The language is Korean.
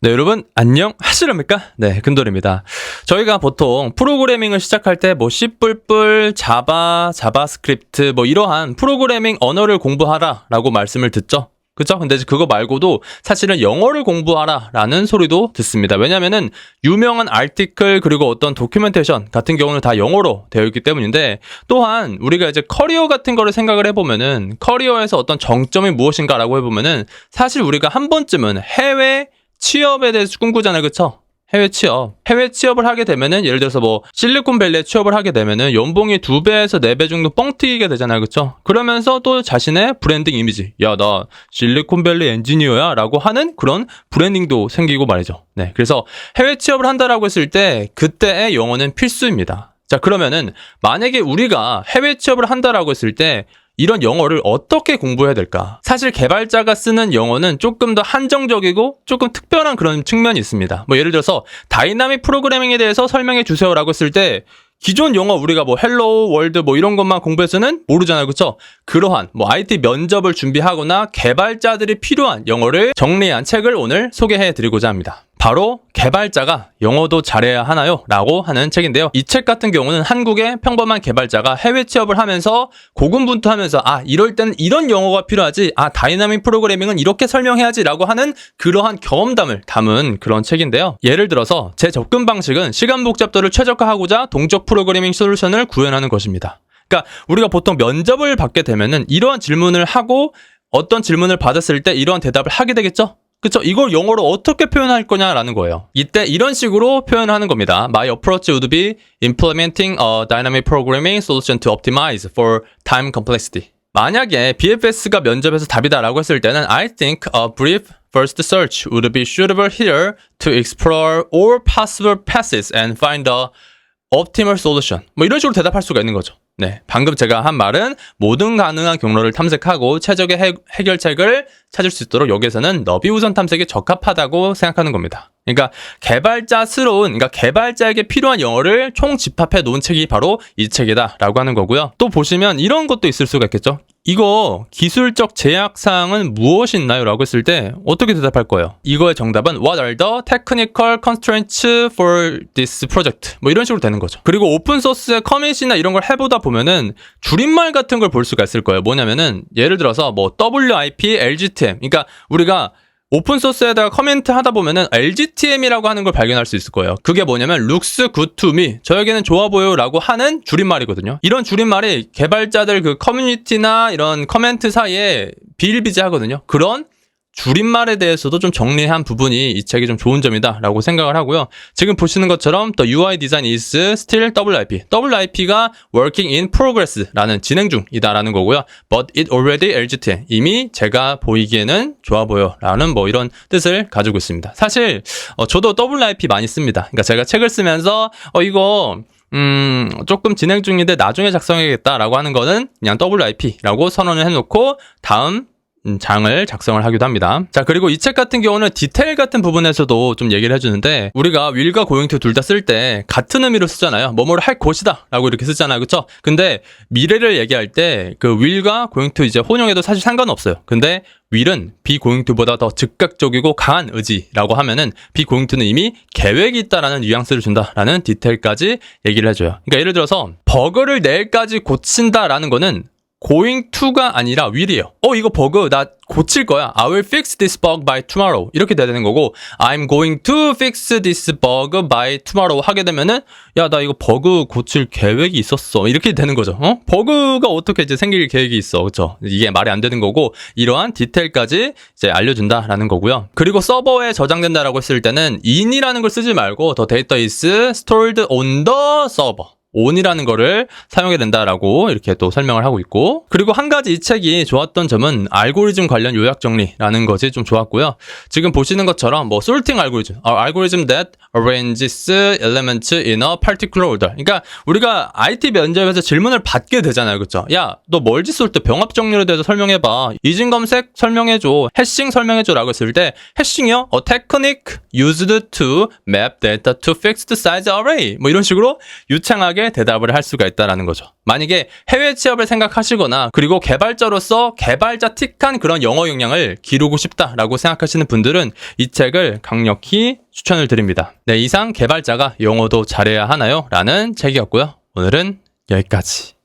네, 여러분 안녕하시렵니까? 네, 금돌입니다. 저희가 보통 프로그래밍을 시작할 때 뭐 C++, 자바, 자바스크립트 뭐 이러한 프로그래밍 언어를 공부하라 라고 말씀을 듣죠. 그쵸? 근데 그거 말고도 사실은 영어를 공부하라 라는 소리도 듣습니다. 왜냐면은 유명한 아티클 그리고 어떤 도큐멘테이션 같은 경우는 다 영어로 되어 있기 때문인데, 또한 우리가 이제 커리어 같은 거를 생각을 해보면은 커리어에서 어떤 정점이 무엇인가 라고 해보면은 사실 우리가 한 번쯤은 해외 취업에 대해서 꿈꾸잖아요. 그쵸? 해외 취업을 하게 되면은, 예를 들어서 뭐 실리콘밸리에 취업을 하게 되면은 연봉이 2배에서 4배 정도 뻥 튀기게 되잖아요. 그쵸? 그러면서 또 자신의 브랜딩 이미지, 야, 나 실리콘밸리 엔지니어야 라고 하는 그런 브랜딩도 생기고 말이죠. 네, 그래서 해외 취업을 한다라고 했을 때 그때의 영어는 필수입니다. 자, 그러면은 만약에 우리가 해외 취업을 한다라고 했을 때 이런 영어를 어떻게 공부해야 될까? 사실 개발자가 쓰는 영어는 조금 더 한정적이고 조금 특별한 그런 측면이 있습니다. 뭐 예를 들어서 다이나믹 프로그래밍에 대해서 설명해 주세요라고 했을 때 기존 영어 우리가 뭐 헬로우 월드 뭐 이런 것만 공부해서는 모르잖아요. 그쵸? 그러한 뭐 IT 면접을 준비하거나 개발자들이 필요한 영어를 정리한 책을 오늘 소개해 드리고자 합니다. 바로 개발자가 영어도 잘해야 하나요? 라고 하는 책인데요. 이 책 같은 경우는 한국의 평범한 개발자가 해외 취업을 하면서 고군분투하면서 이럴 때는 이런 영어가 필요하지, 다이나믹 프로그래밍은 이렇게 설명해야지 라고 하는 그러한 경험담을 담은 그런 책인데요. 예를 들어서 제 접근 방식은 시간 복잡도를 최적화하고자 동적 프로그래밍 솔루션을 구현하는 것입니다. 그러니까 우리가 보통 면접을 받게 되면은 이러한 질문을 하고 어떤 질문을 받았을 때 이러한 대답을 하게 되겠죠? 그쵸? 이걸 영어로 어떻게 표현할 거냐라는 거예요. 이때 이런 식으로 표현하는 겁니다. My approach would be implementing a dynamic programming solution to optimize for time complexity. 만약에 BFS가 면접에서 답이다라고 했을 때는 I think a brief first search would be suitable here to explore all possible paths and find the optimal solution. 뭐 이런 식으로 대답할 수가 있는 거죠. 네, 방금 제가 한 말은 모든 가능한 경로를 탐색하고 최적의 해결책을 찾을 수 있도록 여기에서는 너비 우선 탐색에 적합하다고 생각하는 겁니다. 그러니까 그러니까 개발자에게 필요한 영어를 총 집합해 놓은 책이 바로 이 책이다라고 하는 거고요. 또 보시면 이런 것도 있을 수가 있겠죠. 이거 기술적 제약사항은 무엇이 있나요? 라고 했을 때 어떻게 대답할 거예요? 이거의 정답은 What are the technical constraints for this project? 뭐 이런 식으로 되는 거죠. 그리고 오픈소스의 커밋이나 이런 걸 해보다 보면은 줄임말 같은 걸 볼 수가 있을 거예요. 뭐냐면은 예를 들어서 뭐 WIP, LGTM. 그러니까 우리가 오픈소스에다가 커멘트 하다 보면은 LGTM이라고 하는 걸 발견할 수 있을 거예요. 그게 뭐냐면 looks good to me, 저에게는 좋아 보여 라고 하는 줄임말이거든요. 이런 줄임말이 개발자들 그 커뮤니티나 이런 커멘트 사이에 비일비재하거든요. 그런 줄임말에 대해서도 좀 정리한 부분이 이 책이 좀 좋은 점이다 라고 생각을 하고요. 지금 보시는 것처럼 The UI design is still WIP. WIP가 working in progress 라는 진행 중이다 라는 거고요. But it already LGTM. 이미 제가 보이기에는 좋아 보여 라는 뭐 이런 뜻을 가지고 있습니다. 사실 저도 WIP 많이 씁니다. 그러니까 제가 책을 쓰면서 이거 조금 진행 중인데 나중에 작성해야겠다 라고 하는 거는 그냥 WIP라고 선언을 해놓고 다음 장을 작성을 하기도 합니다. 자, 그리고 이 책 같은 경우는 디테일 같은 부분에서도 좀 얘기를 해주는데, 우리가 will과 going to 둘 다 쓸 때 같은 의미로 쓰잖아요. 뭐뭐를 할 것이다 라고 이렇게 쓰잖아요. 그쵸? 근데 미래를 얘기할 때 그 will과 going to 이제 혼용해도 사실 상관없어요. 근데 will은 be going to보다 더 즉각적이고 강한 의지라고 하면은 be going to는 이미 계획이 있다라는 뉘앙스를 준다라는 디테일까지 얘기를 해줘요. 그러니까 예를 들어서 버그를 내일까지 고친다라는 거는 going to가 아니라 will이에요. 이거 버그 나 고칠 거야. I will fix this bug by tomorrow. 이렇게 돼야 되는 거고, I'm going to fix this bug by tomorrow 하게 되면은, 야, 나 이거 버그 고칠 계획이 있었어. 이렇게 되는 거죠. 버그가 어떻게 이제 생길 계획이 있어. 그쵸? 이게 말이 안 되는 거고, 이러한 디테일까지 이제 알려준다라는 거고요. 그리고 서버에 저장된다라고 했을 때는 in이라는 걸 쓰지 말고, the data is stored on the server. on이라는 거를 사용해야 된다라고 이렇게 또 설명을 하고 있고, 그리고 한 가지 이 책이 좋았던 점은 알고리즘 관련 요약 정리라는 것이 좀 좋았고요. 지금 보시는 것처럼 뭐 sorting 알고리즘, algorithm that arranges elements in a particular order. 그러니까 우리가 IT 면접에서 질문을 받게 되잖아요. 그렇죠? 야, 너 멀지 쏠 때 병합 정리에 대해서 설명해봐. 이진 검색 설명해줘. 해싱 설명해줘 라고 했을 때, 해싱이요? A technique used to map data to fixed size array. 뭐 이런 식으로 유창하게 확실하게 대답을 할 수가 있다라는 거죠. 만약에 해외 취업을 생각하시거나 그리고 개발자로서 개발자 틱한 그런 영어 역량을 기르고 싶다라고 생각하시는 분들은 이 책을 강력히 추천을 드립니다. 네, 이상 개발자가 영어도 잘해야 하나요? 라는 책이었고요. 오늘은 여기까지.